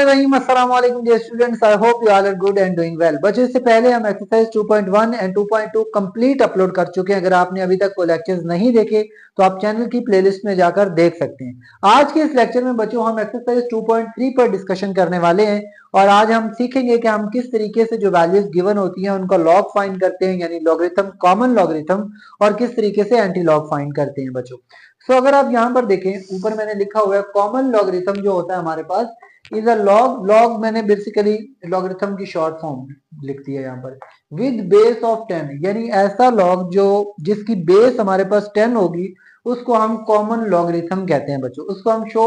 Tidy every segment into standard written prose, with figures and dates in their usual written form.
बिस्मिल्लाहिर्रहमानिर्रहीम। अस्सलाम वालेकुम dear students, I hope you all are good and doing well. बच्चों, इससे पहले हम एक्सरसाइज 2.1 एंड 2.2 कंप्लीट अपलोड कर चुके हैं। अगर आपने अभी तक वो लेक्चर्स नहीं देखे तो आप चैनल की प्लेलिस्ट में जाकर देख सकते हैं। आज के इस लेक्चर में बच्चों हम एक्सरसाइज 2.3 पर डिस्कशन करने वाले हैं और आज हम सीखेंगे कि हम किस तरीके से जो वैल्यूज गिवन होती हैं उनका लॉग फाइंड करते हैं, यानी लॉगरिथम, कॉमन लॉगरिथम, और किस तरीके से एंटी लॉग फाइंड करते हैं बच्चों। सो अगर आप यहाँ पर देखें, ऊपर मैंने लिखा हुआ है कॉमन लॉगरिथम जो होता है हमारे पास इज अ लॉग। लॉग मैंने बेसिकली लॉगरिथम की शॉर्ट फॉर्म लिख दी है यहाँ पर, विद बेस ऑफ 10, यानी ऐसा लॉग जो जिसकी बेस हमारे पास 10 होगी उसको हम कॉमन लॉगरिथम कहते हैं बच्चों। उसको हम शो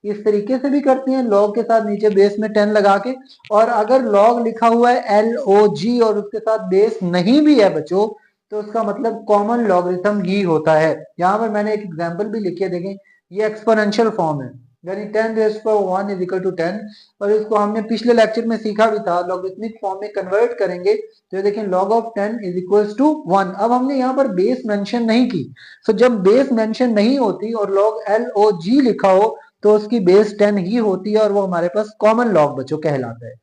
इस तरीके से भी करते हैं, लॉग के साथ नीचे बेस में 10 लगा के, और अगर लॉग लिखा हुआ है LOG और उसके साथ बेस नहीं भी है बच्चों तो उसका मतलब कॉमन लॉगरिथम ही होता है। यहाँ पर मैंने एक एग्जांपल भी लिखी है, देखें, ये एक्सपोनेंशियल फॉर्म है, यानी 10⁻1 इज इक्वल टू 10, और इसको हमने पिछले लेक्चर में सीखा भी था, लॉगरिथमिक फॉर्म में कन्वर्ट करेंगे तो देखें log of 10 is equal to 1। अब हमने यहाँ पर बेस मेंशन नहीं की, तो जब बेस मेंशन नहीं होती और log LOG लिखा हो तो उसकी बेस 10 ही होती है और वो हमारे पास कॉमन लॉग बच्चों कहलाता है।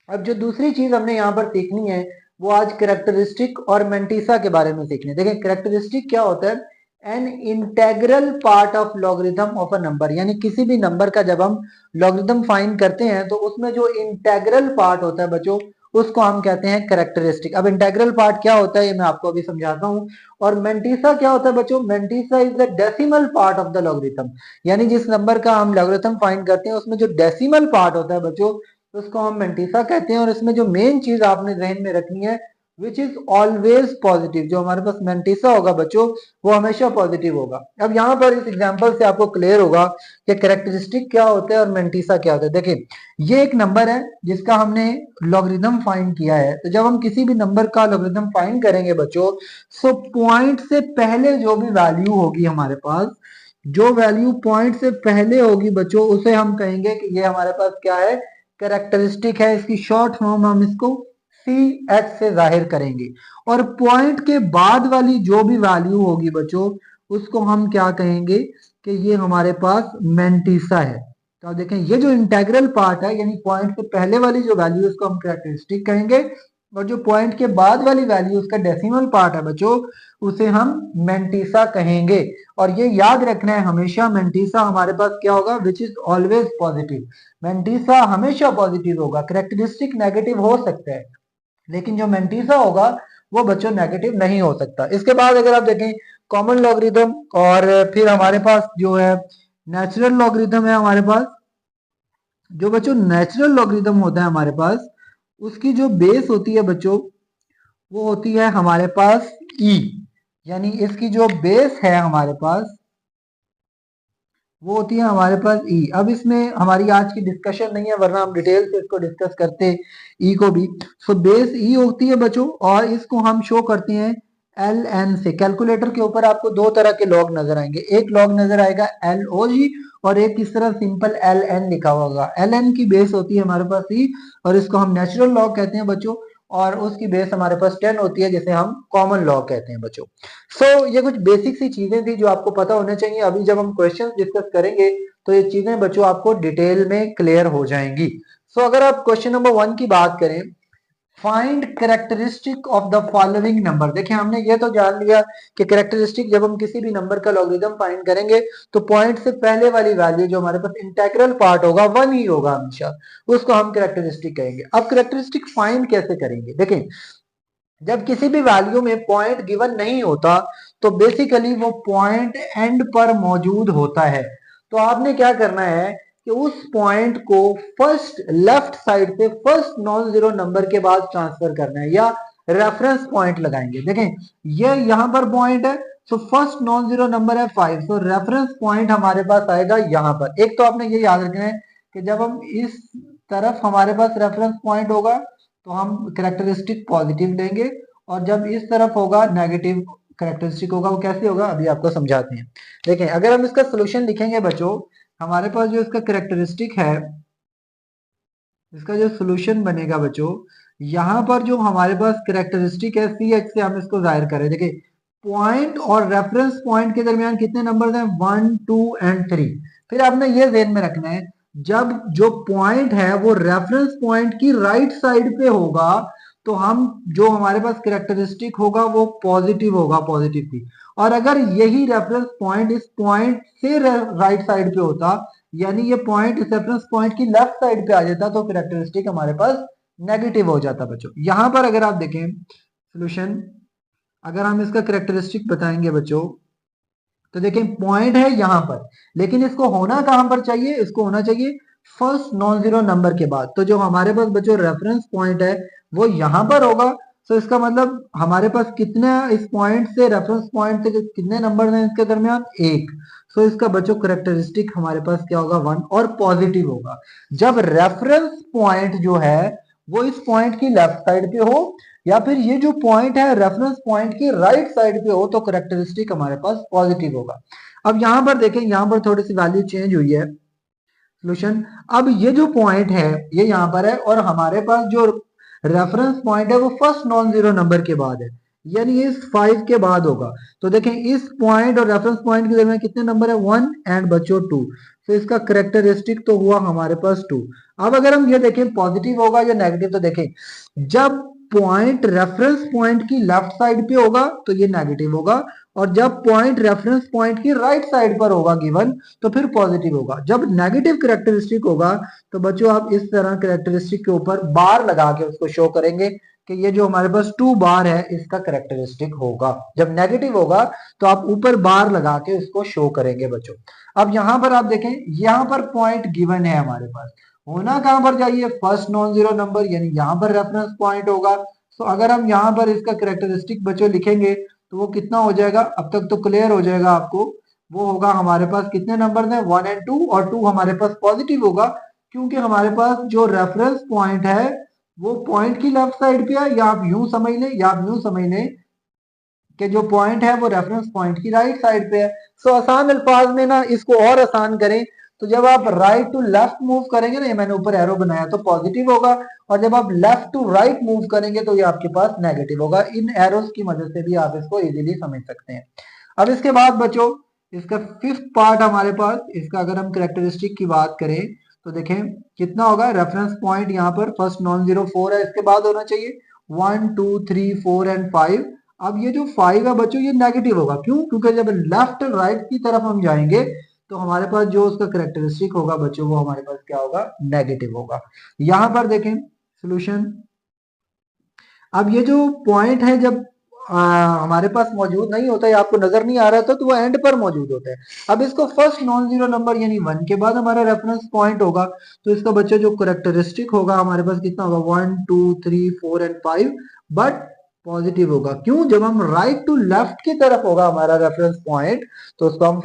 अब जो दूसरी चीज हमने यहाँ पर सीखनी है वो आज कैरेक्टरिस्टिक और मेंटिसा के बारे में सीखनी है। देखिए, कैरेक्टरिस्टिक क्या होता है? An integral part of logarithm of a number, यानी किसी भी नंबर का जब हम लॉगरिथम फाइंड करते हैं तो उसमें जो इंटेग्रल पार्ट होता है बच्चों उसको हम कहते हैं कैरेक्टरिस्टिक। अब इंटेग्रल पार्ट क्या होता है ये मैं आपको अभी समझाता हूँ। और मेंटिसा क्या होता है बच्चों? Mantissa is the decimal part of the logarithm, यानी जिस नंबर का हम लॉगरिथम फाइंड करते हैं उसमें जो डेसिमल पार्ट होता है बच्चों उसको हम मेंटिसा कहते हैं। और इसमें जो मेन चीज आपने ध्यान में रखनी है, विच इज ऑलवेज पॉजिटिव, जो हमारे पास मेंटिसा होगा बच्चों वो हमेशा पॉजिटिव होगा। अब यहाँ पर इस एग्जांपल से आपको क्लियर होगा कि कैरेक्टरिस्टिक क्या होता है और मेंटिसा क्या होता है। देखिए, ये एक नंबर है जिसका हमने लॉगरिथम फाइंड किया है, तो जब हम किसी भी नंबर का लॉगरिथम फाइंड करेंगे बच्चों, सो पॉइंट से पहले जो भी वैल्यू होगी हमारे पास, जो वैल्यू पॉइंट से पहले होगी बच्चों उसे हम कहेंगे कि ये हमारे पास क्या है? कैरेक्टरिस्टिक है। इसकी शॉर्ट फॉर्म हम इसको CH से जाहिर करेंगे। और पॉइंट के बाद वाली जो भी वैल्यू होगी बच्चों उसको हम क्या कहेंगे कि ये हमारे पास मेंटिसा है। तो आप देखें, ये जो इंटेग्रल पार्ट है यानी पॉइंट से पहले वाली जो वैल्यू उसको हम कैरेक्टरिस्टिक कहेंगे, और जो पॉइंट के बाद वाली वैल्यू उसका डेसिमल पार्ट है बच्चों उसे हम मेंटिसा कहेंगे। और ये याद रखना है हमेशा, मेंटिसा हमारे पास क्या होगा? Which is always positive. Mantissa हमेशा पॉजिटिव होगा। कैरेक्टरिस्टिक नेगेटिव हो सकता है लेकिन जो मेंटिसा होगा वो बच्चों नेगेटिव नहीं हो सकता। इसके बाद अगर आप देखें कॉमन लॉगरिथम, और फिर हमारे पास जो है नेचुरल लॉगरिथम है हमारे पास। जो बच्चों नेचुरल लॉगरिथम होता है हमारे पास उसकी जो बेस होती है बच्चों वो होती है हमारे पास E, यानी इसकी जो बेस है हमारे पास वो होती है हमारे पास E। अब इसमें हमारी आज की डिस्कशन नहीं है वरना हम डिटेल से इसको डिस्कस करते E को भी। सो बेस E होती है बच्चों और इसको हम शो करते हैं LN से। कैलकुलेटर के ऊपर आपको दो तरह के लॉग नजर आएंगे, एक लॉग नजर आएगा LOG और एक इस तरह सिंपल LN लिखा होगा। LN की बेस होती है हमारे पास E और इसको हम नेचुरल लॉग कहते हैं बच्चों, और उसकी बेस हमारे पास 10 होती है जिसे हम कॉमन लॉग कहते हैं बच्चों। ये कुछ बेसिक सी चीजें थी जो आपको पता होना चाहिए। अभी जब हम क्वेश्चंस डिस्कस करेंगे तो ये चीजें बच्चों आपको डिटेल में क्लियर हो जाएंगी। अगर आप क्वेश्चन नंबर 1 की बात करें, find characteristic of the following number. देखिए, हमने ये तो जान लिया कि कैरेक्टरिस्टिक जब हम किसी भी नंबर का लॉगरिथम फाइंड करेंगे तो पॉइंट से पहले वाली वैल्यू जो हमारे पास इंटेग्रल पार्ट होगा 1 ही होगा हमेशा, उसको हम कैरेक्टरिस्टिक कहेंगे। अब कैरेक्टरिस्टिक फाइंड कैसे करेंगे? देखें, जब किसी भी वैल्यू में पॉइंट गिवन नहीं होता तो बेसिकली वो पॉइंट एंड पर मौजूद होता है। तो आपने क्या करना है कि उस पॉइंट को फर्स्ट लेफ्ट साइड से फर्स्ट नॉन जीरो नंबर के बाद ट्रांसफर करना है या रेफरेंस पॉइंट लगाएंगे। देखें, ये यहां पर पॉइंट है, so first non zero number है 5, सो रेफरेंस पॉइंट हमारे पास आएगा यहां पर। एक तो आपने ये याद रखना है कि जब हम इस तरफ हमारे पास रेफरेंस पॉइंट होगा तो हम कैरेक्टरिस्टिक पॉजिटिव लेंगे, और जब इस तरफ होगा नेगेटिव कैरेक्टरिस्टिक होगा। वो कैसे होगा अभी आपको समझाते हैं। देखें, अगर हम इसका सोल्यूशन लिखेंगे बच्चों, हमारे पास जो इसका कैरेक्टरिस्टिक है, इसका जो सोल्यूशन बनेगा बच्चों, यहां पर जो हमारे पास कैरेक्टरिस्टिक है CH से हम इसको जाहिर करें। देखिए, पॉइंट और रेफरेंस पॉइंट के दरमियान कितने नंबर हैं? 1, 2 एंड 3। फिर आपने ये ध्यान में रखना है, जब जो पॉइंट है वो रेफरेंस पॉइंट की राइट साइड पे होगा तो हम जो हमारे पास कैरेक्टरिस्टिक होगा वो पॉजिटिव होगा, पॉजिटिव की। और अगर यही रेफरेंस पॉइंट इस पॉइंट से राइट साइड पे होता, यानी ये पॉइंट इस रेफरेंस पॉइंट की लेफ्ट साइड पे आ जाता, तो कैरेक्टरिस्टिक हमारे पास नेगेटिव हो जाता बच्चों। यहां पर अगर आप देखें सोल्यूशन, अगर हम इसका कैरेक्टरिस्टिक बताएंगे बच्चों, तो देखें पॉइंट है यहां पर, लेकिन इसको होना कहां पर चाहिए, इसको होना चाहिए फर्स्ट नॉन जीरो नंबर के बाद। तो जो हमारे पास बच्चों रेफरेंस पॉइंट है वो यहां पर होगा। तो इसका मतलब हमारे पास कितने इस पॉइंट से रेफरेंस पॉइंट से कितने नंबर हैं इसके दरमियान, एक। सो इसका बच्चों करेक्टरिस्टिक हमारे पास क्या होगा, वन, और पॉजिटिव होगा जब रेफरेंस पॉइंट जो है वो इस पॉइंट की लेफ्ट साइड पे हो, या फिर ये जो पॉइंट है रेफरेंस पॉइंट की राइट साइड पे हो, तो करेक्टरिस्टिक हमारे पास पॉजिटिव होगा। अब यहां पर देखें, यहां पर थोड़ी सी वैल्यू चेंज हुई है सोल्यूशन। अब ये जो पॉइंट है ये यहां पर है, और हमारे पास जो रेफरेंस पॉइंट है वो फर्स्ट नॉन जीरो नंबर के बाद है, यानी इस 5 के बाद होगा। तो देखें इस पॉइंट और रेफरेंस पॉइंट के दरमियान कितने नंबर है, 1 एंड बच्चों 2। तो इसका करेक्टरिस्टिक तो हुआ हमारे पास 2। अब अगर हम ये देखें पॉजिटिव होगा या नेगेटिव, तो देखें जब पॉइंट रेफरेंस पॉइंट की लेफ्ट साइड पे होगा तो ये नेगेटिव होगा, और जब पॉइंट रेफरेंस पॉइंट की राइट साइड पर होगा गिवन, तो फिर पॉजिटिव होगा। जब नेगेटिव करेक्टरिस्टिक होगा तो बच्चों आप इस तरह करेक्टरिस्टिक के ऊपर बार लगा के उसको शो करेंगे कि ये जो हमारे पास 2 बार है इसका करेक्टरिस्टिक होगा। जब नेगेटिव होगा तो आप ऊपर बार लगा के उसको शो करेंगे बच्चों। अब यहां पर आप देखें, यहां पर पॉइंट गिवन है हमारे पास, होना कहां पर चाहिए, फर्स्ट नॉन जीरो नंबर, यानी यहां पर रेफरेंस पॉइंट होगा। तो अगर हम यहां पर इसका करेक्टरिस्टिक बच्चों लिखेंगे तो वो कितना हो जाएगा, अब तक तो क्लियर हो जाएगा आपको। वो होगा हमारे पास कितने नंबर है, 1 एंड 2, और 2 हमारे पास पॉजिटिव होगा क्योंकि हमारे पास जो रेफरेंस पॉइंट है वो पॉइंट की लेफ्ट साइड पे है, या आप यूं समझ लें, या आप यूं समझ लें कि जो पॉइंट है वो रेफरेंस पॉइंट की राइट साइड पे है। सो आसान अल्फाज में ना इसको और आसान करें तो जब आप राइट टू लेफ्ट मूव करेंगे ना, ये मैंने ऊपर एरो बनाया तो पॉजिटिव होगा, और जब आप लेफ्ट टू राइट मूव करेंगे तो ये आपके पास नेगेटिव होगा। इन एरोस की मदद से भी आप इसको इजीली समझ सकते हैं। अब इसके बाद बच्चों इसका फिफ्थ पार्ट हमारे पास, इसका अगर हम कैरेक्टरिस्टिक की बात करें तो देखें कितना होगा, रेफरेंस पॉइंट यहाँ पर फर्स्ट नॉन जीरो 4 है, इसके बाद होना चाहिए 1 2 3 4 एंड 5। अब ये जो 5 है बच्चों ये नेगेटिव होगा, क्यों, क्योंकि जब लेफ्ट राइट की तरफ हम जाएंगे तो हमारे पास जो उसका करेक्टरिस्टिक होगा बच्चों वो हमारे पास क्या होगा, नेगेटिव होगा। यहां पर देखें सोल्यूशन, अब ये जो पॉइंट है जब हमारे पास मौजूद नहीं होता है, आपको नजर नहीं आ रहा था, तो वो एंड पर मौजूद होता है। अब इसको फर्स्ट नॉन जीरो नंबर यानी 1 के बाद हमारा रेफरेंस पॉइंट होगा, तो इसका बच्चा जो करेक्टरिस्टिक होगा हमारे पास कितना होगा, 1 2 3 4 एंड 5, बट पॉजिटिव होगा। क्यों, जब हम राइट टू लेफ्ट की तरफ होगा हमारा रेफरेंस पॉइंट तो उसको हम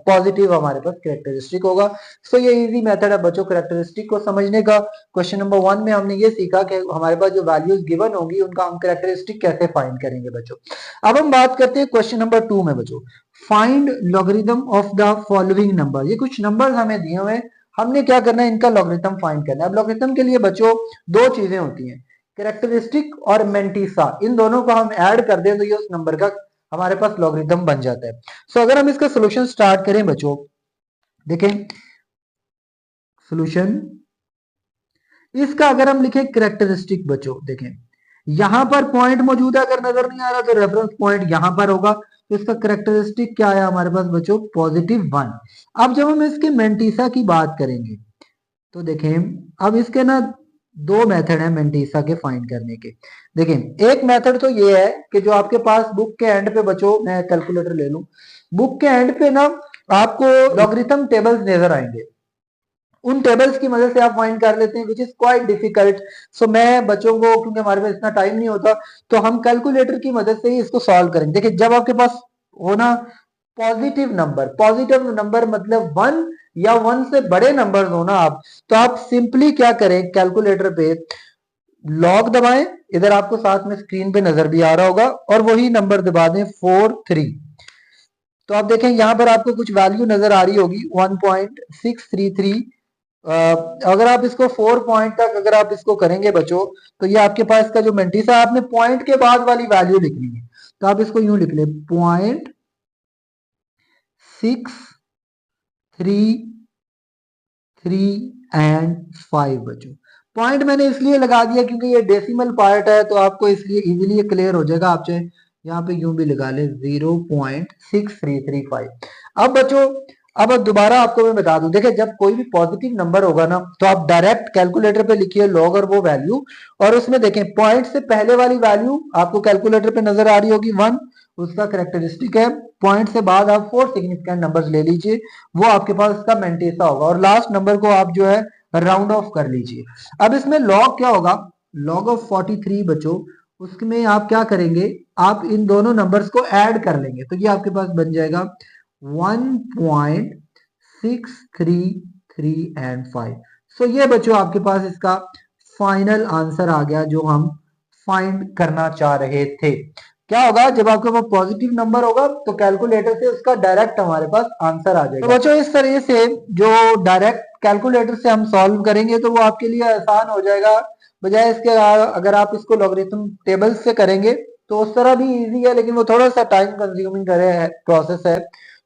पॉजिटिव हमारे पास करेक्टरिस्टिक होगा। सो ये इजी मेथड है बच्चों करेक्टरिस्टिक को समझने का। क्वेश्चन नंबर 1 में हमने ये सीखा कि हमारे पास जो वैल्यूज गिवन होंगी उनका हम कैरेक्टरिस्टिक कैसे फाइंड करेंगे बच्चों। अब हम बात करते हैं क्वेश्चन नंबर 2 में बच्चों, find logarithm of the following number. ये कुछ नंबर्स हमें दिए हुए हैं, हमने क्या करना है, इनका लॉगरिथम फाइंड करना है। अब लॉगरिथम के लिए बच्चों दो चीजें होती हैं, कैरेक्टरिस्टिक और मेंटिसा, इन दोनों को हम ऐड कर दें तो ये उस नंबर का हमारे पास लॉगरिथम बन जाता है। सो अगर हम इसका सोल्यूशन स्टार्ट करें बच्चों, देखें सोल्यूशन इसका अगर हम लिखें कैरेक्टरिस्टिक बच्चों, देखें यहां पर पॉइंट मौजूद है, अगर नजर नहीं आ रहा तो रेफरेंस पॉइंट यहां पर होगा, तो इसका कैरेक्टरिस्टिक क्या है हमारे पास बच्चों, +1। अब जब हम इसके मेंटिसा की बात करेंगे तो देखें, अब इसके ना दो मेथड है मेंटिसा के फाइंड करने के। देखें एक मेथड तो ये है कि जो आपके पास बुक के एंड पे बच्चों, मैं कैलकुलेटर ले लूं, बुक के एंड पे ना आपको लॉगरिथम टेबल्स नजर आएंगे, उन टेबल्स की मदद से आप फाइंड कर लेते हैं, विच इज क्वाइट डिफिकल्ट। सो मैं बच्चों को, क्योंकि हमारे पास इतना टाइम नहीं होता, तो हम कैलकुलेटर की मदद से ही इसको सॉल्व करेंगे। देखिए जब आपके पास होना पॉजिटिव नंबर मतलब 1 या 1 से बड़े नंबर हो ना आप, तो आप सिंपली क्या करें, कैलकुलेटर पे लॉग दबाएं, इधर आपको साथ में स्क्रीन पे नजर भी आ रहा होगा, और वही नंबर दबा दें 4 3। तो आप देखें यहां पर आपको कुछ वैल्यू नजर आ रही होगी 1.633। अगर आप इसको 4 पॉइंट तक अगर आप इसको करेंगे बच्चों, तो ये आपके पास का जो मेंटिसा, आपने पॉइंट के बाद वाली वैल्यू लिखनी है, तो आप इसको यूं लिख ले, 0.633 3 एंड 5 बच्चों। पॉइंट मैंने इसलिए लगा दिया क्योंकि ये डेसिमल पार्ट है, तो आपको इसलिए इजीली ये क्लियर हो जाएगा। आप चाहे यहाँ पे यूं भी लगा ले 0.6335। अब बच्चों, अब दोबारा आपको मैं बता दूं, देखिए जब कोई भी पॉजिटिव नंबर होगा ना, तो आप डायरेक्ट कैलकुलेटर पे लिखिए लॉग और वो वैल्यू, और उसमें देखें पॉइंट से पहले वाली वैल्यू आपको कैलकुलेटर पे नजर आ रही होगी 1, उसका करेक्टरिस्टिक है। पॉइंट से बाद आप 4 सिग्निफिकेंट नंबर्स ले लीजिए, वो आपके पास इसका मेंटेसा होगा, और लास्ट नंबर को आप जो है राउंड ऑफ कर लीजिए। अब इसमें लॉग क्या होगा, लॉग ऑफ 43 बच्चों, उसमें आप क्या करेंगे, आप इन दोनों नंबर्स को ऐड कर लेंगे, तो ये आपके पास बन जाएगा 1.633 एंड 5। सो ये बच्चों आपके पास इसका फाइनल आंसर आ गया जो हम फाइंड करना चाह रहे थे। क्या होगा, जब आपके पास पॉजिटिव नंबर होगा तो कैलकुलेटर से उसका डायरेक्ट हमारे पास आंसर आ जाएगा। तो बच्चों इस तरह से जो डायरेक्ट कैलकुलेटर से हम सॉल्व करेंगे तो वो आपके लिए आसान हो जाएगा, बजाय इसके अगर आप इसको लॉगरिथम टेबल से करेंगे तो उस तरह भी इजी है, लेकिन वो थोड़ा सा टाइम कंज्यूमिंग प्रोसेस है,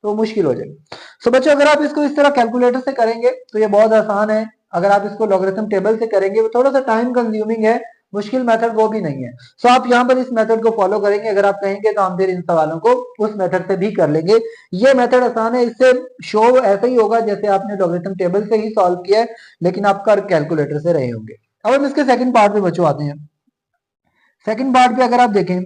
तो मुश्किल हो जाएगी। सो बच्चों अगर आप इसको इस तरह कैलकुलेटर से करेंगे तो ये बहुत आसान है, अगर आप इसको लॉगरिथम टेबल से करेंगे वो थोड़ा सा टाइम कंज्यूमिंग है, मुश्किल मेथड वो भी नहीं है। सो आप यहाँ पर इस मेथड को फॉलो करेंगे, अगर आप कहेंगे तो हम फिर इन सवालों को उस मेथड से भी कर लेंगे। ये मेथड आसान है, इससे शो ऐसा ही होगा जैसे आपने लॉगरिथम टेबल से ही सॉल्व किया है, लेकिन आप कर कैलकुलेटर से रहे होंगे। अब हम इसके सेकंड पार्ट पे बच्चों आते हैं। सेकंड पार्ट पे अगर आप देखें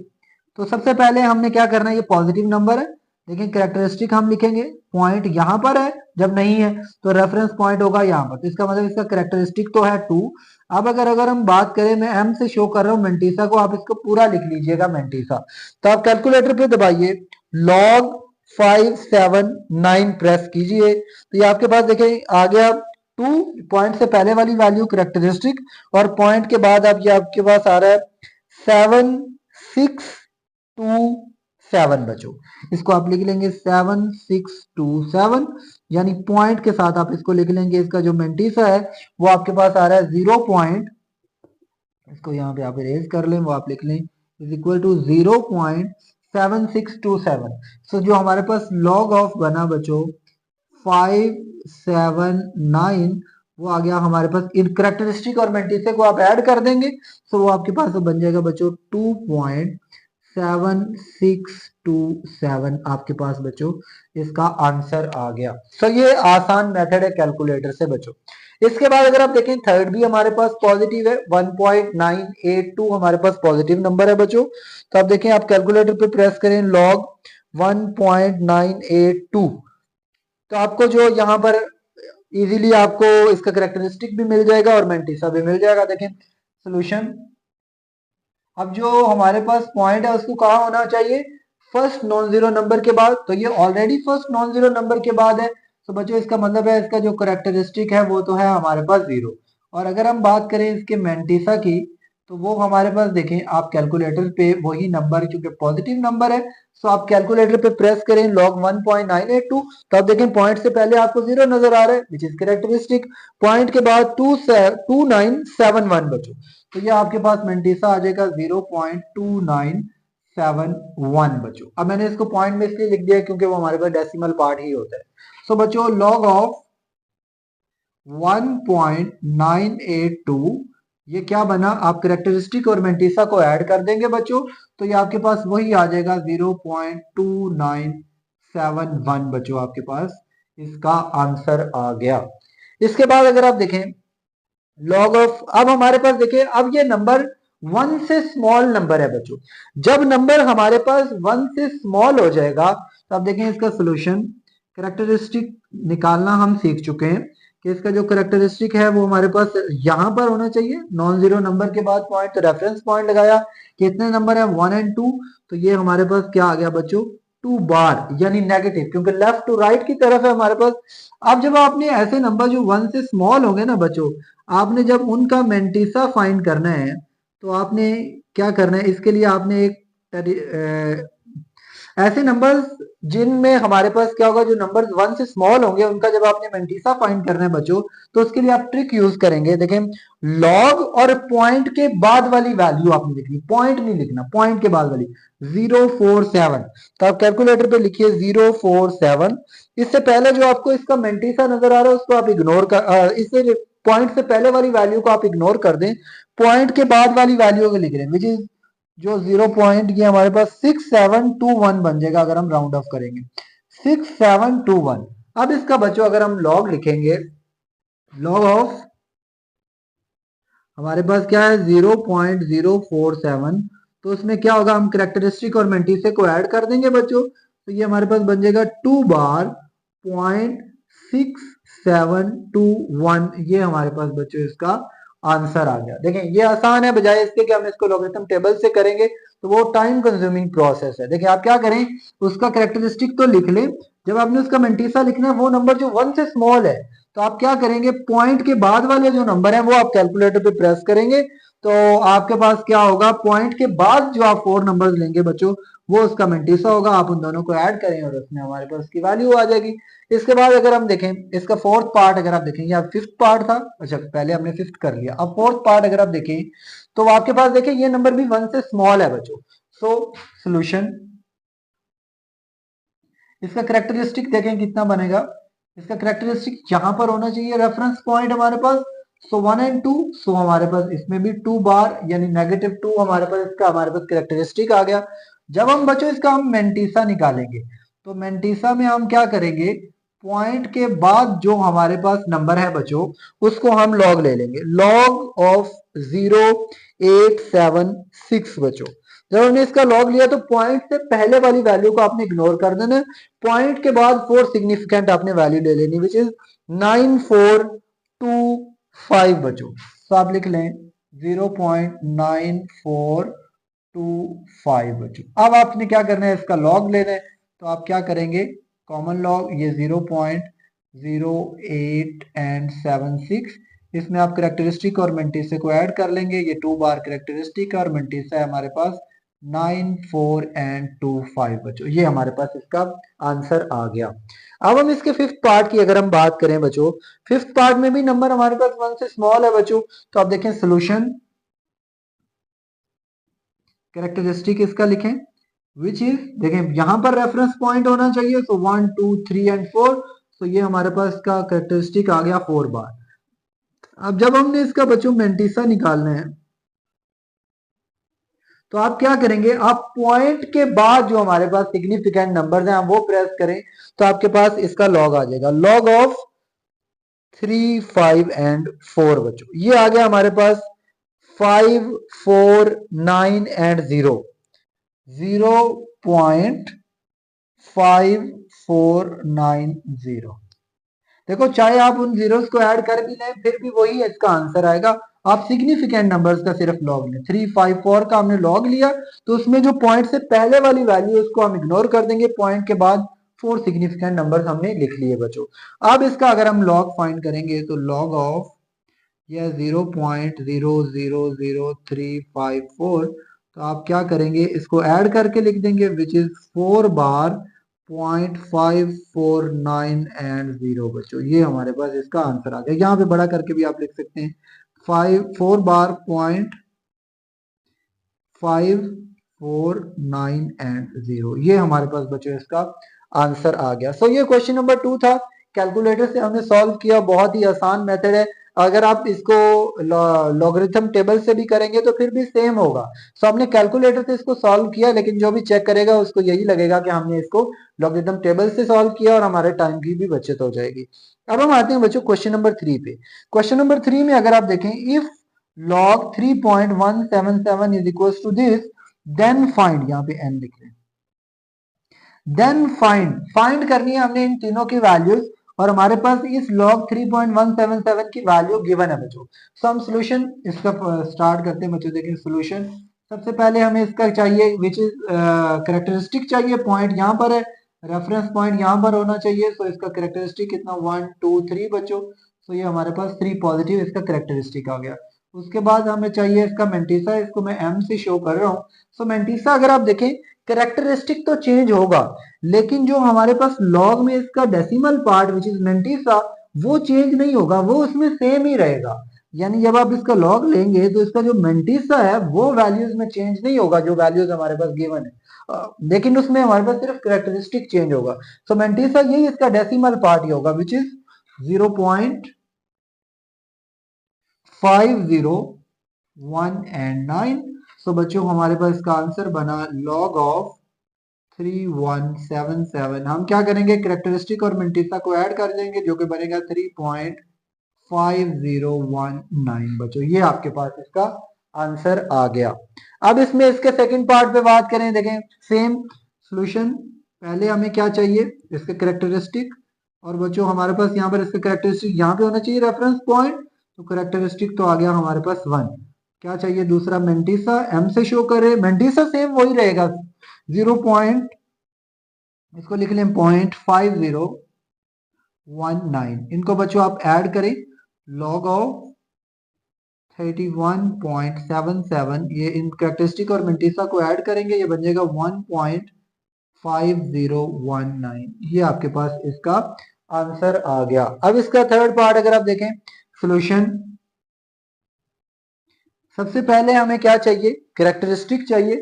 तो सबसे पहले हमने क्या करना है, ये पॉजिटिव नंबर है, लेकिन कैरेक्टरिस्टिक हम लिखेंगे, पॉइंट यहां पर है, जब नहीं है तो रेफरेंस पॉइंट होगा यहाँ पर, तो इसका मतलब इसका कैरेक्टरिस्टिक तो है 2। अब अगर हम बात करें, मैं एम से शो कर रहा हूँ मेंटीसा को, आप इसको पूरा लिख लीजिएगा मेंटीसा। तो आप कैलकुलेटर पे दबाइए लॉग 579 प्रेस कीजिए, तो ये आपके पास देखें आ गया 2, पॉइंट से पहले वाली वैल्यू कैरेक्टरिस्टिक, और पॉइंट के बाद अब ये आपके पास आ रहा है 7627 बच्चों। इसको आप लिख लेंगे 7627, यानी पॉइंट के साथ आप इसको लिख लेंगे, इसका जो मेंटीसा है वो आपके पास आ रहा है 0 पॉइंट, इसको यहाँ पे आप इरेज कर लें, वो आप लिख लें इज इक्वल टू 0.7627। सो जो हमारे पास लॉग ऑफ बना बच्चों 579, वो आ गया हमारे पास। इन करेक्टरिस्टिक और मेंटीसे को आप ऐड कर देंगे, सो वो आपके पास बन जाएगा बच्चों 2.7627 आपके पास बच्चों इसका आंसर आ गया। सो ये आसान मेथड है कैलकुलेटर से बच्चों। इसके बाद अगर आप देखें थर्ड भी हमारे पास पॉजिटिव है, 1.982 हमारे पास पॉजिटिव नंबर है बच्चों। तो आप देखें, आप कैलकुलेटर पे प्रेस करें लॉग 1.982, तो आपको जो यहाँ पर इजीली आपको इसका करेक्टरिस्टिक भी मिल जाएगा और मेंटीसा भी मिल जाएगा। देखें सोल्यूशन, अब जो हमारे पास पॉइंट है उसको कहाँ होना चाहिए, फर्स्ट नॉन जीरो नंबर के बाद, तो ये already first non zero number के बाद है, तो बच्चों इसका मतलब है इसका जो करेक्टरिस्टिक है वो तो है हमारे पास 0। और अगर हम बात करें इसके मेंटीसा की, तो वो हमारे पास देखें आप कैलकुलेटर पे वही नंबर, क्योंकि पॉजिटिव नंबर है, सो आप कैलकुलेटर पे प्रेस करें लॉग 1.982, तो आप देखें पॉइंट से पहले आपको 0 नजर आ रहा है विच इज करेक्टरिस्टिक, पॉइंट के बाद 2971 बच्चों, तो ये आपके पास मेंटीसा आ जाएगा 0.2971 बच्चों। अब मैंने इसको पॉइंट में इसलिए लिख दिया क्योंकि वो हमारे पास डेसिमल पार्ट ही होता है। सो बच्चों लॉग ऑफ 1.982, ये क्या बना, आप करेक्टरिस्टिक और मेंटीसा को ऐड कर देंगे बच्चों, तो ये आपके पास वही आ जाएगा 0.2971 बच्चों, आपके पास इसका आंसर आ गया। इसके बाद अगर आप देखें लॉग ऑफ, अब हमारे पास देखिए अब ये नंबर 1 से स्मॉल नंबर है बच्चों, जब नंबर हमारे पास 1 से स्मॉल हो जाएगा तो आप देखें इसका सोल्यूशन, करेक्टरिस्टिक निकालना हम सीख चुके हैं कि इसका जो करेक्टरिस्टिक है वो हमारे पास यहां पर होना चाहिए, नॉन जीरो नंबर के बाद पॉइंट, तो रेफरेंस पॉइंट लगाया, कितने नंबर है 1 एंड 2, तो ये हमारे पास क्या आ गया बच्चों 2 बार, यानी नेगेटिव, क्योंकि लेफ्ट टू राइट की तरफ है हमारे पास। अब जब आपने ऐसे नंबर जो 1 से स्मॉल होंगे ना बच्चों, आपने जब उनका मेंटीसा फाइंड करना है तो आपने क्या करना है, इसके लिए आपने एक ऐसे नंबर्स जिनमें हमारे पास क्या होगा, जो नंबर्स 1 से स्मॉल होंगे उनका जब आपने मेंटीसा फाइंड करना है बच्चों, तो उसके लिए आप ट्रिक यूज करेंगे। देखें, लॉग और पॉइंट के बाद वाली वैल्यू आपने लिखनी, पॉइंट नहीं लिखना, पॉइंट के बाद वाली 047। तो आप कैलकुलेटर पे लिखिए 047। इससे पहले जो आपको इसका मेंटीसा नजर आ रहा है उसको आप इग्नोर कर, इससे पॉइंट से पहले वाली वैल्यू को आप इग्नोर कर दें, पॉइंट के बाद वाली वैल्यू को लिख रहे हैं, विच इज जो 0 पॉइंट ये हमारे पास 6721 बन जाएगा अगर हम राउंड ऑफ करेंगे, 6721। अब इसका बच्चों अगर हम लॉग लिखेंगे, लॉग ऑफ हमारे पास क्या है 0.047, तो उसमें क्या होगा, हम करेक्टरिस्टिक और मेंटीसे को ऐड कर देंगे बच्चों, तो ये हमारे पास बन जाएगा 2 बार 0.6721। ये हमारे पास बच्चों इसका आंसर आ गया। देखें ये आसान है, बजाय इसके कि हम इसको लॉगरिथम टेबल से करेंगे तो वो टाइम कंज्यूमिंग प्रोसेस है। देखिए आप क्या करें, उसका करेक्टरिस्टिक तो लिख लें, जब आपने उसका मेंटीसा लिखना है वो नंबर जो 1 से स्मॉल है, तो आप क्या करेंगे, पॉइंट के बाद वाले जो नंबर है वो आप कैलकुलेटर पे प्रेस करेंगे, तो आपके पास क्या होगा, पॉइंट के बाद जो आप 4 नंबर्स लेंगे बच्चों वो उसका मेंटीसा होगा, आप उन दोनों को ऐड करें और उसमें हमारे पास की वैल्यू आ जाएगी। इसके बाद अगर हम देखें इसका फोर्थ पार्ट, अगर आप देखेंगे, अब फिफ्थ पार्ट था, अच्छा पहले हमने फिफ्थ कर लिया, अब फोर्थ पार्ट अगर आप देखें तो आपके पास देखें ये नंबर भी 1 से स्मॉल है बच्चों। सो सोल्यूशन, इसका करेक्टरिस्टिक देखें कितना बनेगा, इसका करेक्टरिस्टिक यहां पर होना चाहिए रेफरेंस पॉइंट हमारे पास, सो 1 एंड 2, सो हमारे पास इसमें भी 2 बार यानी -2 हमारे पास इसका हमारे पास करेक्टरिस्टिक आ गया। जब हम बच्चों इसका हम मेंटीसा निकालेंगे, तो मेंटीसा में हम क्या करेंगे, पॉइंट के बाद जो हमारे पास नंबर है बच्चों उसको हम लॉग ले लेंगे, लॉग ऑफ 0876 बच्चों। जब हमने इसका लॉग लिया तो पॉइंट से पहले वाली वैल्यू को आपने इग्नोर कर देना, पॉइंट के बाद 4 सिग्निफिकेंट आपने वैल्यू ले लेनी, विच इज 9425 बच्चों। तो आप लिख लें 0.9425 बच्चों। अब आपने क्या करना है, इसका लॉग लेना है, तो आप क्या करेंगे, कॉमन लॉग ये 0.08 इसमें आप करेक्टरिस्टिक और मेंटीसा को ऐड कर लेंगे, ये 2 बार करेक्टरिस्टिक और मेंटीसा है हमारे पास 9425 बच्चों। ये हमारे पास इसका आंसर आ गया। अब हम इसके फिफ्थ पार्ट की अगर हम बात करें बच्चों, फिफ्थ पार्ट में भी नंबर हमारे पास 1 से स्मॉल है बच्चों, तो आप देखें सोल्यूशन, कैरेक्टरिस्टिक इसका लिखें, विच इज देखें यहां पर रेफरेंस पॉइंट होना चाहिए, सो 1 2 3 एंड 4, तो ये हमारे पास का कैरेक्टरिस्टिक आ गया 4 बार। अब जब हमने इसका बच्चों मेंटीसा निकालना है, तो आप क्या करेंगे, आप पॉइंट के बाद जो हमारे पास सिग्निफिकेंट नंबर्स हैं वो प्रेस करें, तो आपके पास इसका लॉग आ जाएगा, लॉग ऑफ 3 5 एंड 4 बच्चों। ये आ गया हमारे पास 5 4 9 एंड 0, 0.5490। देखो चाहे आप उन जीरोस को ऐड कर भी लें फिर भी वही इसका आंसर आएगा। आप सिग्निफिकेंट नंबर्स का सिर्फ लॉग लें, 354 का हमने लॉग लिया तो उसमें जो पॉइंट से पहले वाली वैल्यू उसको हम इग्नोर कर देंगे, पॉइंट के बाद 4 सिग्निफिकेंट नंबर्स हमने लिख लिए बच्चों। अब इसका अगर हम लॉग फाइंड करेंगे तो लॉग ऑफ यह 0.0000354, तो आप क्या करेंगे, इसको ऐड करके लिख देंगे, विच इज 4 बार 0.549 एंड 0 बच्चों। ये हमारे पास इसका आंसर आ गया। यहाँ पे बड़ा करके भी आप लिख सकते हैं, 4 बार 0.549 एंड 0। ये हमारे पास बच्चों इसका आंसर आ गया। सो ये क्वेश्चन नंबर 2 था, कैलकुलेटर से हमने सॉल्व किया, बहुत ही आसान मेथड है। अगर आप इसको लॉगरिथम टेबल से भी करेंगे तो फिर भी सेम होगा। सो हमने कैलकुलेटर से इसको सॉल्व किया, लेकिन जो भी चेक करेगा उसको यही लगेगा कि हमने इसको लॉगरिथम टेबल से सॉल्व किया और हमारे टाइम की भी बचत हो जाएगी। अब हम आते हैं बच्चों क्वेश्चन नंबर 3 पे। क्वेश्चन नंबर 3 में अगर आप देखें, if log 3.177 is equals to this, then find, यहाँ पे n लिख लें, then find करनी है हमने इन तीनों की वैल्यूज, और हमारे पास इस log 3.177 की वैल्यू गिवन है बच्चों। सो हम सोल्यूशन इसका स्टार्ट करते हैं बच्चों। देखिए सोल्यूशन, सबसे पहले हमें इसका चाहिए विच इज करेक्टरिस्टिक चाहिए, पॉइंट यहाँ पर है, रेफरेंस पॉइंट यहाँ पर होना चाहिए। सो इसका करेक्टरिस्टिक कितना 1 2 3 बच्चों। सो ये हमारे पास 3 पॉजिटिव इसका करेक्टरिस्टिक आ गया। उसके बाद हमें चाहिए इसका मेंटीसा, इसको मैं m से शो कर रहा हूँ। सो मेंटीसा अगर आप देखें कैरेक्टरिस्टिक तो चेंज होगा, लेकिन जो हमारे पास लॉग में इसका decimal part which is mantissa वो चेंज नहीं होगा, वो उसमें सेम ही रहेगा। यानी जब आप इसका लॉग लेंगे तो इसका जो मेंटिसा है वो वैल्यूज में चेंज नहीं होगा, जो वैल्यूज हमारे पास गिवन है, लेकिन उसमें हमारे पास सिर्फ कैरेक्टरिस्टिक चेंज होगा। सो मेंटिसा यही इसका डेसिमल पार्ट ही होगा विच इज 0.5019। सो बच्चों हमारे पास इसका आंसर बना लॉग ऑफ 3177। हम क्या करेंगे, कैरेक्टरिस्टिक और मेंटिसा को ऐड कर देंगे जो कि बनेगा 3.5019। बच्चों ये आपके पास इसका आंसर आ गया। अब इसमें इसके सेकंड पार्ट पे बात करें, देखें सेम सॉल्यूशन। पहले हमें क्या चाहिए, इसके कैरेक्टरिस्टिक, और बच्चों हमारे पास यहाँ पर इसका कैरेक्टरिस्टिक यहाँ पे होना चाहिए रेफरेंस पॉइंट, तो कैरेक्टरिस्टिक तो आ गया हमारे पास 1। क्या चाहिए दूसरा, मेंटिसा, एम से शो करे, मेंटिसा सेम वही रहेगा 0. इसको लिख लें 0.5019। इनको बच्चों आप ऐड करें, लॉग ऑफ 31.77, ये इन कैरेक्टरिस्टिक और मेंटिसा को ऐड करेंगे, ये बन जाएगा 1.5019। ये आपके पास इसका आंसर आ गया। अब इसका थर्ड पार्ट अगर आप देखें, सॉल्यूशन। सबसे पहले हमें क्या चाहिए, कैरेक्टरिस्टिक चाहिए।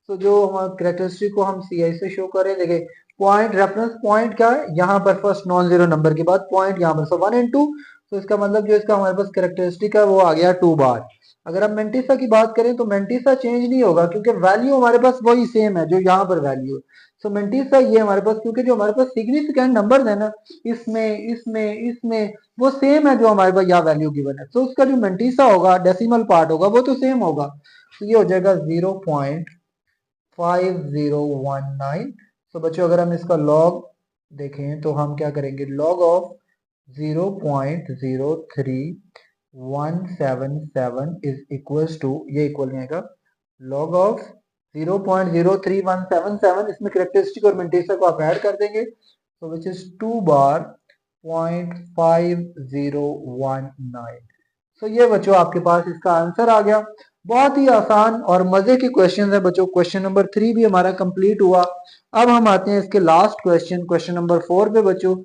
तो जो हम कैरेक्टरिस्टिक को हम सी आई से शो करें, देखें पॉइंट, रेफरेंस पॉइंट क्या है, यहाँ पर फर्स्ट नॉन जीरो नंबर के बाद पॉइंट यहाँ पर, सो 1 and 2। तो इसका मतलब जो इसका हमारे पास कैरेक्टरिस्टिक है वो आ गया 2 बार। अगर हम मेंटिसा की बात करें तो मेंटिसा चेंज नहीं होगा क्योंकि वैल्यू हमारे पास वही सेम है जो यहाँ पर वैल्यू है। सो मेंटिसा ये हमारे पास, क्योंकि जो हमारे पास सिग्निफिकेंट नंबर है ना, इसमें इसमें इसमें वो सेम है जो हमारे पास यहाँ वैल्यू गिवन है, तो उसका जो मेंटिसा होगा, डेसिमल पार्ट होगा, वो तो सेम होगा। तो ये हो जाएगा 0.5019। तो बच्चों अगर हम इसका लॉग देखें तो हम क्या करेंगे, log of 0.03177 is equals to, ये इक्वल नहीं आएगा, लॉग ऑफ 0.03177, इसमें कैरेक्टरिस्टिक और मेंटिसा को आप ऐड कर देंगे, तो विच इज 2 बार 0.5019। तो ये बच्चों आपके पास इसका आंसर आ गया। बहुत ही आसान और मजे के क्वेश्चन है बच्चों। क्वेश्चन नंबर 3 भी हमारा कंप्लीट हुआ। अब हम आते हैं इसके लास्ट क्वेश्चन, क्वेश्चन नंबर 4 पे बच्चों।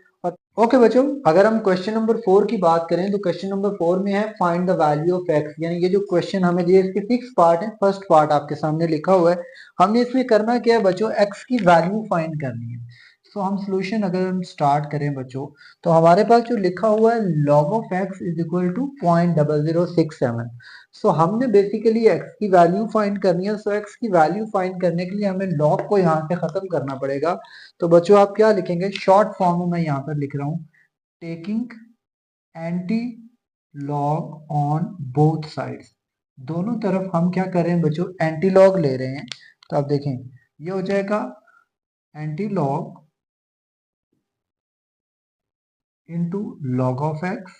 ओके बच्चों, अगर हम क्वेश्चन नंबर 4 की बात करें तो क्वेश्चन नंबर 4 में है find the value of x. यानी ये जो क्वेश्चन हमें दिए इसके 6 पार्ट है, फर्स्ट पार्ट आपके सामने लिखा हुआ है। हमने इसमें करना क्या है बच्चों, एक्स की वैल्यू फाइंड करनी है। तो हम सोल्यूशन अगर हम स्टार्ट करें बच्चों, तो हमारे पास जो लिखा हुआ है log of x is equal to 0.0067। So हमने बेसिकली एक्स की वैल्यू फाइंड करनी है। सो एक्स की वैल्यू फाइंड करने के लिए हमें लॉग को यहाँ से खत्म करना पड़ेगा। तो बच्चों आप क्या लिखेंगे, शॉर्ट फॉर्म में मैं यहाँ पर लिख रहा हूँ, taking anti log on both sides. दोनों तरफ हम क्या कर रहे हैं बच्चों, एंटी लॉग ले रहे हैं। तो आप देखें ये हो जाएगा anti log into log of x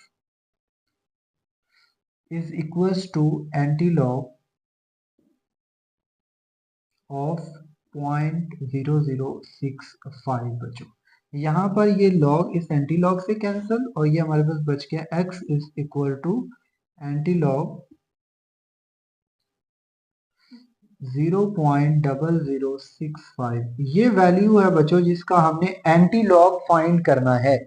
is equals to anti-log of 0.0065 बच्चों। यहाँ पर ये log इस एंटी लॉग से कैंसिल और ये हमारे पास बच गया x is equal to antilog 0.0065। ये वैल्यू है बच्चों जिसका हमने एंटी लॉग फाइंड करना है।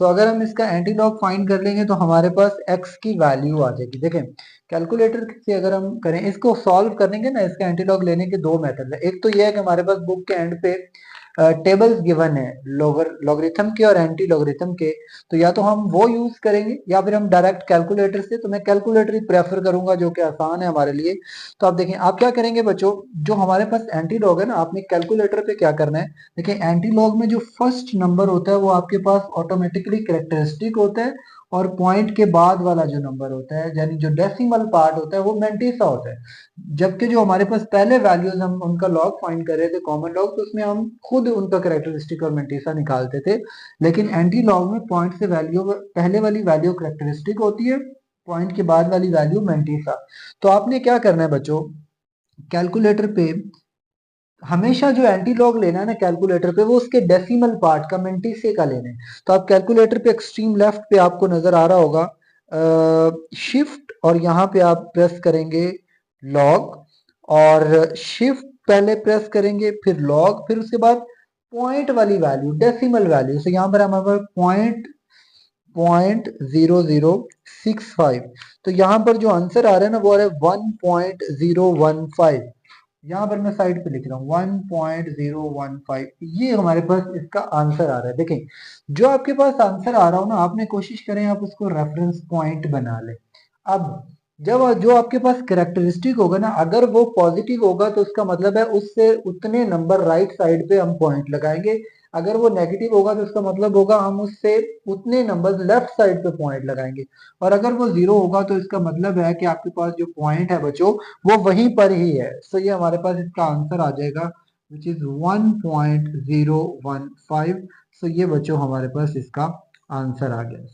सो अगर हम इसका एंटी लॉग फाइंड कर लेंगे तो हमारे पास x की वैल्यू आ जाएगी। देखें कैलकुलेटर से अगर हम करें, इसको सॉल्व करेंगे ना, इसका एंटी लॉग लेने के दो मेथड है। एक तो ये है कि हमारे पास बुक के एंड पे टेबल्स गिवन है लॉगरिथम के और एंटी लॉगरिथम के, तो या तो हम वो यूज करेंगे या फिर हम डायरेक्ट कैलकुलेटर से। तो मैं कैलकुलेटर ही प्रेफर करूंगा जो कि आसान है हमारे लिए। तो आप देखें आप क्या करेंगे बच्चों, जो हमारे पास एंटी लॉग है ना, आपने कैलकुलेटर पे क्या करना है, देखिए एंटी लॉग में जो फर्स्ट नंबर होता है वो आपके पास ऑटोमेटिकली कैरेक्टरिस्टिक होता है, और पॉइंट के बाद वाला जो नंबर होता है यानी जो डेसिमल पार्ट होता है वो मेंटिसा होता है। जबकि जो हमारे पास पहले वैल्यूज हम उनका लॉग फाइंड कर रहे थे कॉमन लॉग, तो उसमें हम खुद उनका कैरेक्टरिस्टिक और मेंटिसा निकालते थे। लेकिन एंटी लॉग में पॉइंट से वैल्यू, पहले वाली वैल्यू कैरेक्टरिस्टिक होती है, पॉइंट के बाद वाली वैल्यू मेंटिसा। तो आपने क्या करना है बच्चों, कैलकुलेटर पे हमेशा जो एंटी लॉग लेना है ना कैलकुलेटर पे, वो उसके डेसिमल पार्ट का मेंटिसे का लेना है। तो आप कैलकुलेटर पे एक्सट्रीम लेफ्ट पे आपको नजर आ रहा होगा शिफ्ट, और यहाँ पे आप प्रेस करेंगे लॉग, और शिफ्ट पहले प्रेस करेंगे, फिर लॉग, फिर उसके बाद पॉइंट वाली वैल्यू, डेसिमल वैल्यू। तो यहाँ पर हमारे पास 0.0065। तो यहाँ पर जो आंसर आ रहा है ना वो आ रहा है 1.015। यहाँ पर मैं साइड पे लिख रहा हूँ 1.015। ये हमारे पास इसका आंसर आ रहा है। देखें, जो आपके पास आंसर आ रहा हो ना, आपने कोशिश करें आप उसको रेफरेंस पॉइंट बना लें। अब जब जो आपके पास कैरेक्टरिस्टिक होगा ना, अगर वो पॉजिटिव होगा तो उसका मतलब है उससे उतने नंबर राइट साइड पे हम पॉइंट लगाएंगे। अगर वो नेगेटिव होगा तो उसका मतलब होगा हम उससे उतने नंबर लेफ्ट साइड पे पॉइंट लगाएंगे। और अगर वो जीरो होगा तो इसका मतलब है कि आपके पास जो पॉइंट है बच्चों वो वहीं पर ही है। सो ये हमारे पास इसका आंसर आ जाएगा विच इज 1.015। सो ये बच्चों हमारे पास इसका आंसर आ गया।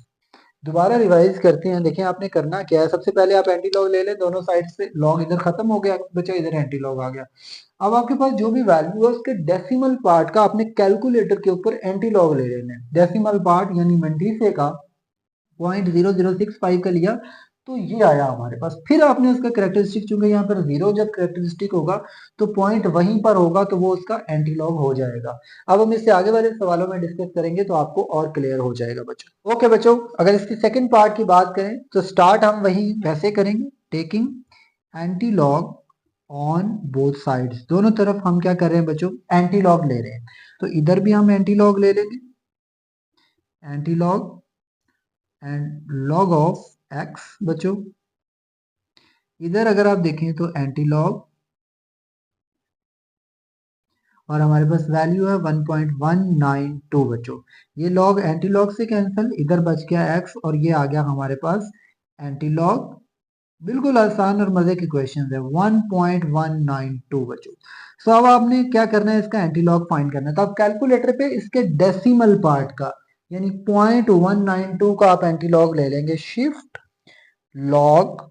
दोबारा रिवाइज करते हैं। देखिए आपने करना क्या है, सबसे पहले आप एंटी लॉग ले लें दोनों साइड से। लॉग इधर खत्म हो गया बच्चा, इधर एंटी लॉग आ गया। अब आपके पास जो भी वैल्यू है उसके डेसिमल पार्ट का आपने कैलकुलेटर के ऊपर एंटी लॉग ले लेना है। डेसिमल पार्ट यानी मंडीसे का 0.0065 का लिया तो ये आया हमारे पास। फिर आपने उसका कैरेक्टरिस्टिक, चूंकि यहाँ पर जीरो जब कैरेक्टरिस्टिक होगा तो पॉइंट वहीं पर होगा तो वो उसका एंटीलॉग हो जाएगा। अब हम इससे आगे वाले सवालों में डिस्कस करेंगे तो आपको और क्लियर हो जाएगा बच्चों। ओके बच्चों, अगर इसकी सेकंड पार्ट की बात करें तो स्टार्ट हम वही वैसे करेंगे, taking antilog on both sides. दोनों तरफ हम क्या कर रहे हैं बच्चों, एंटीलॉग ले रहे हैं। तो इधर भी हम एंटीलॉग ले लेंगे, antilog and log of x बच्चों। इधर अगर आप देखें तो एंटी लॉग और हमारे पास वैल्यू है 1.192 बच्चों। ये लॉग एंटी लॉग से कैंसिल, इधर बच गया एक्स और ये आ गया हमारे पास एंटी लॉग। बिल्कुल आसान और मजे की क्वेश्चन है। 1.192 बच्चों। सो अब आपने क्या करना है, इसका एंटी लॉग फाइंड करना है। तो आप कैलकुलेटर पे इसके डेसिमल पार्ट का यानी 0.192 का आप एंटी लॉग ले लेंगे। शिफ्ट लॉग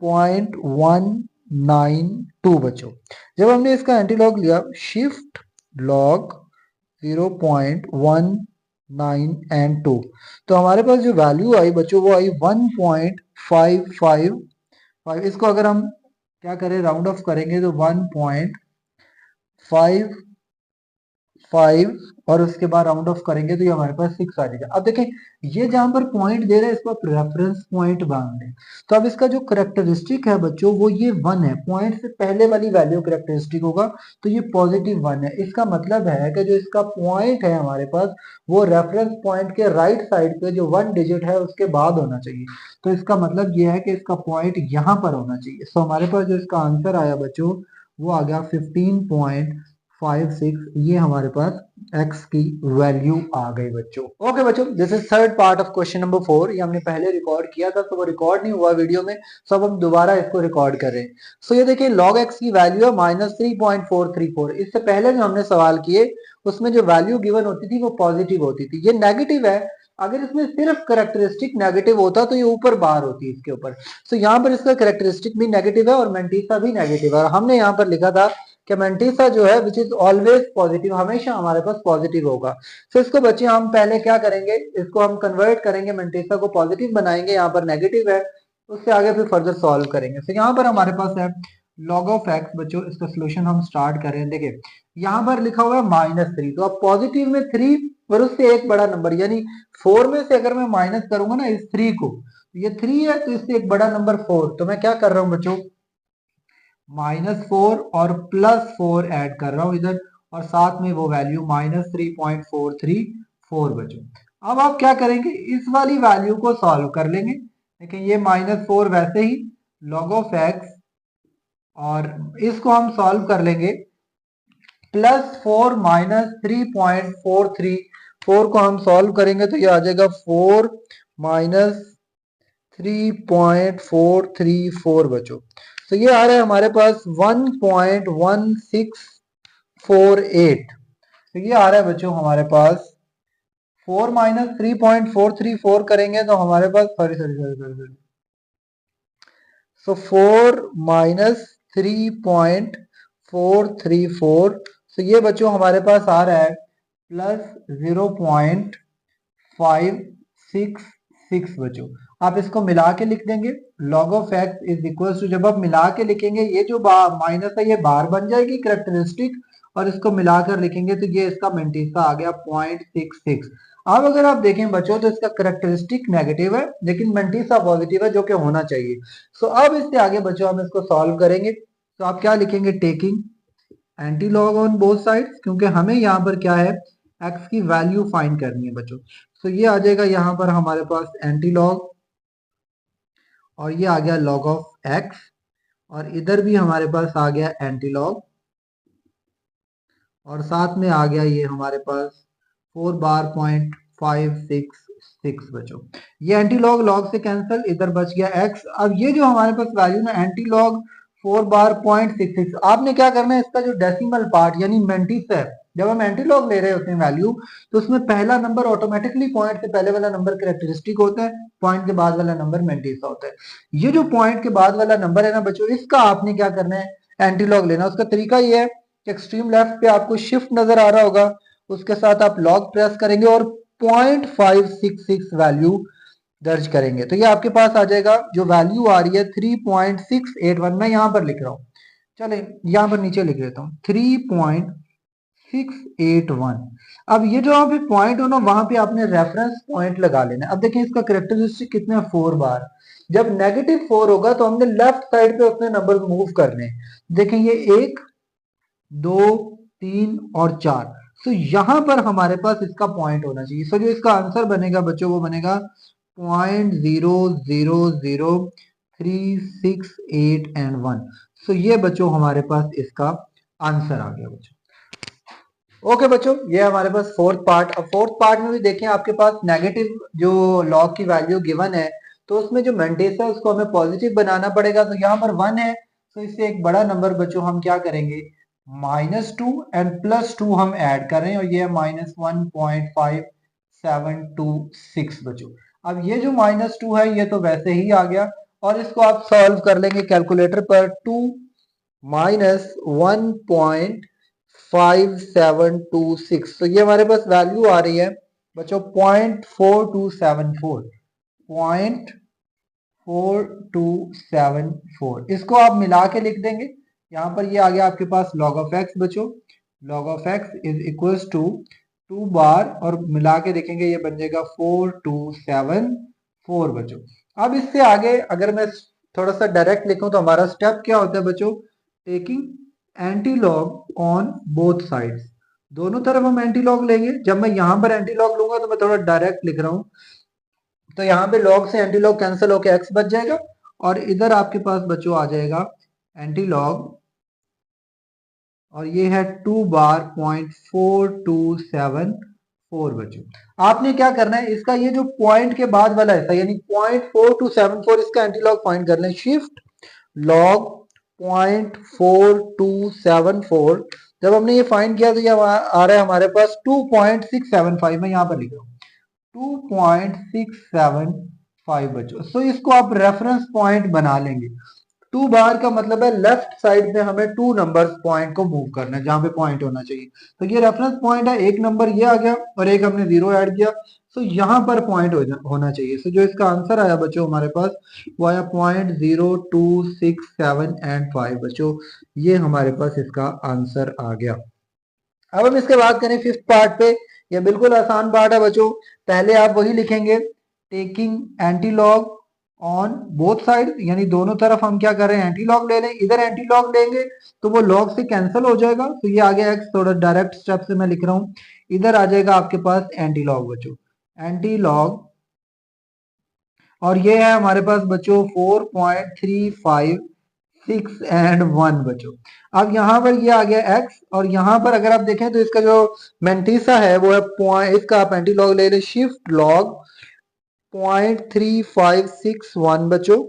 0.192 बच्चों। जब हमने इसका एंटी लॉग लिया, शिफ्ट लॉग 0.19 एंड 2, तो हमारे पास जो वैल्यू आई बच्चों वो आई 1.555। इसको अगर हम क्या करें, राउंड ऑफ करेंगे तो 1.55 और उसके बाद राउंड ऑफ करेंगे तो ये हमारे पास 6 आ जाएगा। अब देखें ये जहां पर पॉइंट दे रहा है इसको आप रेफरेंस पॉइंट बांध दें। तो अब इसका जो करेक्टरिस्टिक है बच्चों वो ये 1 है। पॉइंट से पहले वाली वैल्यू करेक्टरिस्टिक होगा तो ये पॉजिटिव 1 है। इसका मतलब है कि जो इसका पॉइंट है हमारे पास वो रेफरेंस पॉइंट के राइट साइड पे जो 1 डिजिट है उसके बाद होना चाहिए। तो इसका मतलब ये है कि इसका पॉइंट यहाँ पर होना चाहिए। सो हमारे पास जो इसका आंसर आया बच्चों वो आ गया 15.56। ये हमारे पास x की वैल्यू आ गई बच्चों। ओके बच्चों, this is third part of question number 4। ये हमने पहले रिकॉर्ड किया था तो वो रिकॉर्ड नहीं हुआ वीडियो में, सो अब हम दोबारा इसको रिकॉर्ड कर रहे हैं। सो ये देखिए log x की वैल्यू है -3.434। इससे पहले जो हमने सवाल किए उसमें जो वैल्यू गिवन होती थी वो पॉजिटिव होती थी, ये नेगेटिव है। अगर इसमें सिर्फ करेक्टरिस्टिक नेगेटिव होता तो ये ऊपर बाहर होती इसके ऊपर। सो यहाँ पर इसका करेक्टरिस्टिक भी नेगेटिव है और मेंटीसा भी नेगेटिव है। और हमने यहाँ पर लिखा था कि मेंटीसा जो है विच इज ऑलवेज पॉजिटिव, हमेशा हमारे पास पॉजिटिव होगा। तो इसको बच्चे हम पहले क्या करेंगे, इसको हम कन्वर्ट करेंगे, मेंटीसा को पॉजिटिव बनाएंगे, यहाँ पर नेगेटिव है, उससे आगे फिर फर्दर सॉल्व करेंगे। तो यहाँ पर हमारे पास है log ऑफ एक्स बच्चों। इसका सोल्यूशन हम स्टार्ट कर रहे हैं। देखिए यहाँ पर लिखा हुआ है -3, तो अब पॉजिटिव में 3 और उससे एक बड़ा नंबर यानी 4 में से अगर मैं माइनस करूंगा ना इस 3 को, ये 3 है तो इससे एक बड़ा नंबर 4, तो मैं क्या कर रहा हूं बच्चों, -4 और +4 ऐड कर रहा हूं इधर और साथ में वो वैल्यू -3.434 बच्चों। अब आप क्या करेंगे, इस वाली वैल्यू को सॉल्व कर लेंगे। देखिए ये -4 वैसे ही log ऑफ एक्स और इसको हम सॉल्व कर लेंगे +4 -3.434 को हम सॉल्व करेंगे तो ये आ जाएगा 4 -3.434 बच्चों। तो ये आ रहा है हमारे पास 1.1648। तो ये आ रहा है बच्चों हमारे पास 4 -3.434 करेंगे तो हमारे पास सॉरी सो 4 -3.434। तो ये बच्चों हमारे पास आ रहा है +0.566 बच्चों। आप इसको मिला के लिख देंगे। log of x is equal to, जब आप मिला के लिखेंगे ये जो माइनस है ये बार बन जाएगी करेक्टरिस्टिक, और इसको मिलाकर लिखेंगे तो ये इसका मेंटिसा आ गया 0.66। अब अगर आप देखें बच्चों तो इसका करेक्टरिस्टिक नेगेटिव है लेकिन मेंटिसा पॉजिटिव है, जो कि होना चाहिए। सो अब इससे आगे बच्चों हम इसको सॉल्व करेंगे। तो आप क्या लिखेंगे, taking anti log on both sides, क्योंकि हमें यहाँ पर क्या है, x की वैल्यू फाइंड करनी है बच्चों। तो ये आ जाएगा यहाँ पर हमारे पास एंटी लॉग, और ये आ गया log ऑफ x, और इधर भी हमारे पास आ गया एंटी लॉग, और साथ में आ गया ये हमारे पास 4 बार 0.566 बच्चों। ये एंटी लॉग लॉग से कैंसिल, इधर बच गया x। अब ये जो हमारे पास वैल्यू ना एंटी लॉग 4 बार 0.66, आपने क्या करना है, इसका जो डेसिमल पार्ट यानी मेंटिस है, जब हम एंटी लॉग ले रहे होते हैं वैल्यू, तो उसमें पहला नंबर ऑटोमेटिकली पॉइंट से पहले वाला नंबर कैरेक्टरिस्टिक होता है, पॉइंट के बाद वाला नंबर मेंटिस होता है। ये जो पॉइंट के बाद वाला नंबर है ना बच्चों, इसका आपने क्या करना है, एंटी लॉग लेना। उसका तरीका ये है, एक्सट्रीम लेफ्ट पे आपको शिफ्ट नजर आ रहा होगा, उसके साथ आप लॉग प्रेस करेंगे और 0.566 वैल्यू दर्ज करेंगे, तो ये आपके पास आ जाएगा। जो वैल्यू आ रही है 3.681, मैं यहां पर लिख रहा हूं, चले यहां पर नीचे लिख लेता हूं 3.681। अब ये जो यहाँ पे पॉइंट हो ना, वहां पे आपने रेफरेंस पॉइंट लगा लेना। अब देखें इसका करेक्टरिस्टिक कितने 4 बार, जब नेगेटिव 4 होगा तो हमने लेफ्ट साइड पे अपने नंबर मूव करने। देखें ये 1 2 3 और 4, तो यहां पर हमारे पास इसका पॉइंट होना चाहिए। सो जो इसका आंसर बनेगा बच्चों वो बनेगा 0.00368 सो ये बच्चों हमारे पास इसका आंसर आ गया बच्चों। ओके बच्चों, ये हमारे पास फोर्थ पार्ट। अब फोर्थ पार्ट में भी देखें आपके पास नेगेटिव जो लॉग की वैल्यू गिवन है, तो उसमें जो मेंटिस है उसको हमें पॉजिटिव बनाना पड़ेगा। तो यहाँ पर 1 है, तो इससे एक बड़ा नंबर बच्चों हम क्या करेंगे, -2 एंड +2 हम ऐड कर रहे हैं, और ये है -1.5726 बच्चों। अब ये जो -2 है ये तो वैसे ही आ गया, और इसको आप सॉल्व कर लेंगे कैलकुलेटर पर। 2 -1.5726, तो ये हमारे पास वैल्यू आ रही है बच्चों 0.4274, 0.4274। इसको आप मिला के लिख देंगे। यहाँ पर ये आ गया आपके पास log ऑफ x बच्चों, log of x is equals to 2 बार, और मिला के देखेंगे ये बन जाएगा 4274 बच्चों। अब इससे आगे अगर मैं थोड़ा सा डायरेक्ट लिखूं तो हमारा स्टेप क्या होता है बच्चों, taking anti log on both sides, दोनों तरफ हम एंटी लॉग लेंगे। जब मैं यहां पर एंटी लॉग लूंगा तो मैं थोड़ा डायरेक्ट लिख रहा हूं, तो यहाँ पे लॉग से एंटी लॉग कैंसिल होकर एक्स बच जाएगा, और इधर आपके पास बच्चों आ जाएगा एंटी लॉग, और ये है 2 बार 0.4274 बच्चों। आपने क्या करना है, इसका ये जो पॉइंट के बाद वाला हिस्सा यानी 0.4274, इसका एंटी लॉग फाइंड कर लें। शिफ्ट लॉग 0.4274, जब हमने ये फाइंड किया तो ये आ रहा है हमारे पास 2.675, मैं यहाँ पर लिख रहा हूँ 2.675 बच्चों। सो इसको आप रेफरेंस पॉइंट बना लेंगे। 2 बार का मतलब है लेफ्ट साइड में हमें 2 नंबर्स पॉइंट को मूव करना है जहां पे पॉइंट होना चाहिए। तो ये रेफरेंस पॉइंट है, एक नंबर ये आ गया और एक हमने 0 ऐड किया, सो यहाँ पर पॉइंट होना चाहिए। सो जो इसका आंसर आया बच्चों हमारे पास वो आया 0.0267 बच्चों, ये हमारे पास इसका आंसर आ गया। अब हम इसके बात करें फिफ्थ पार्ट पे। ये बिल्कुल आसान पार्ट है बच्चों। पहले आप वही लिखेंगे, taking anti log on both side, यानी दोनों तरफ हम क्या कर रहे हैं, एंटी लॉग ले लें। इधर एंटी लॉग लेंगे तो वो लॉग से कैंसिल हो जाएगा, तो ये आ गया एक्स। थोड़ा डायरेक्ट स्टेप से मैं लिख रहा हूं, इधर आ जाएगा आपके पास एंटी लॉग बच्चों, एंटी लॉग, और ये है हमारे पास बच्चों 4.356 बच्चों। अब यहाँ पर ये आ गया x, और यहाँ पर अगर आप देखें तो इसका जो मेंटिसा है वो है इसका आप एंटी लॉग ले लें, शिफ्ट लॉग 0.3561 बच्चों।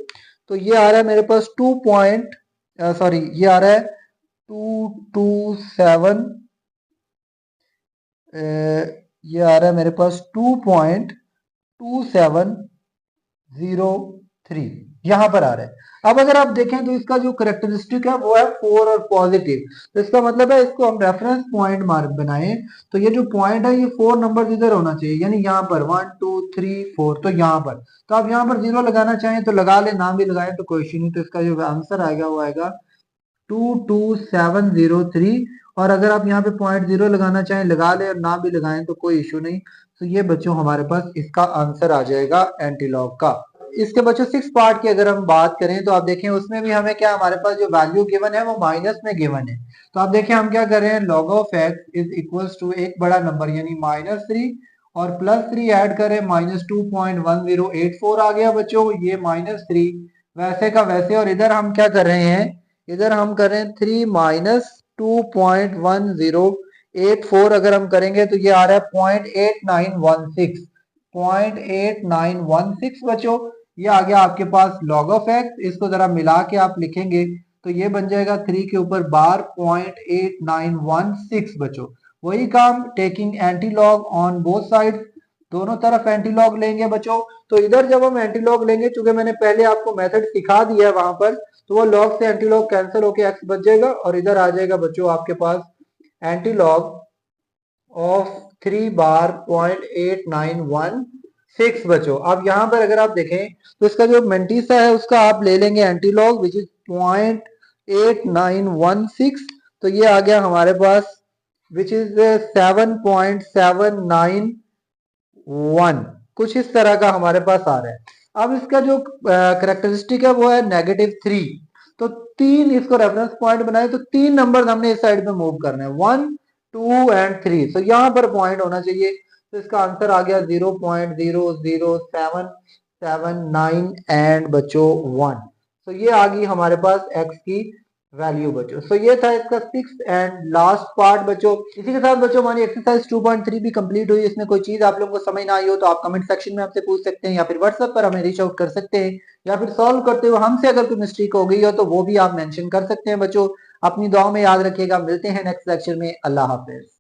तो ये आ रहा है मेरे पास 2 पॉइंट सॉरी ये आ रहा है 227, ये आ रहा है मेरे पास 2.2703 यहां पर आ रहा है। अब अगर आप देखें तो इसका जो करेक्टरिस्टिक है वो है 4 और पॉजिटिव, तो इसका मतलब है इसको हम रेफरेंस पॉइंट मार्क बनाएं तो ये जो पॉइंट है ये 4 नंबर इधर होना चाहिए, यानी यहाँ पर 1 2 3 4, तो यहाँ पर, तो आप यहाँ पर 0 लगाना चाहें तो लगा ले, ना भी लगाएं तो कोई इश्यू नहीं। तो इसका जो आंसर आएगा वो आएगा 22703, और अगर आप यहाँ पे पॉइंट 0 लगाना चाहें लगा ले और ना भी लगाएं तो कोई इशू नहीं। तो ये बच्चों हमारे पास इसका आंसर आ जाएगा एंटीलॉग का। इसके बच्चों 6 पार्ट की अगर हम बात करें तो आप देखें उसमें भी हमें क्या, हमारे पास जो वैल्यू गिवन है वो माइनस में गिवन है। तो आप देखें हम क्या कर रहे हैं, log of x is equals to एक बड़ा नंबर यानी -3 और +3 ऐड करें -2.1084 आ गया बच्चों, ये -3 वैसे का वैसे। और इधर हम क्या कर रहे हैं, इधर हम कर रहे हैं 3 माइनस 2.1084, अगर हम करेंगे तो ये आ रहा है 0.8916, 0.8916 बच्चों, ये आ गया आपके पास log ऑफ x। इसको जरा मिला के आप लिखेंगे तो ये बन जाएगा 3 के ऊपर बार 0.8916 बच्चों। वही काम taking anti log on both side, दोनों तरफ एंटी लॉग लेंगे बच्चों। तो इधर जब हम एंटी लॉग लेंगे, चूंकि मैंने पहले आपको मेथड सिखा दिया है वहां पर, तो वो लॉग से एंटी लॉग कैंसिल होके एक्स बच जाएगा और इधर आ जाएगा बच्चों आपके पास एंटी लॉग ऑफ 3 बार 0.8916 बच्चों। अब यहाँ पर अगर आप देखें तो इसका जो मेंटीसा है उसका आप ले लेंगे एंटी लॉग विच इज 0.8916, तो ये आ गया हमारे पास विच इज 7.791, कुछ इस तरह का हमारे पास आ रहा है। अब इसका जो करेक्टरिस्टिक है वो है -3, तो 3 इसको रेफरेंस पॉइंट बनाए तो 3 नंबर हमने इस साइड पे मूव करने हैं, 1 2 एंड 3, तो यहाँ पर पॉइंट होना चाहिए। तो इसका आंसर आ गया 0.00779 एंड बच्चों 1। तो ये आ गई हमारे पास x की वैल्यू बच्चों। सो ये था इसका 6th एंड लास्ट पार्ट बच्चों। इसी के साथ बच्चों हमारी एक्सरसाइज 2.3 भी कंप्लीट हुई। इसमें कोई चीज आप लोगों को समझ ना आई हो तो आप कमेंट सेक्शन में हमसे पूछ सकते हैं या फिर व्हाट्सएप पर हमें रीच आउट कर सकते हैं, या फिर सॉल्व करते हुए हमसे अगर कोई मिस्टेक हो गई हो तो वो भी आप मेंशन कर सकते हैं बच्चों। अपनी दुआ में याद रखिएगा, मिलते हैं नेक्स्ट लेक्चर में। अल्लाह हाफिज।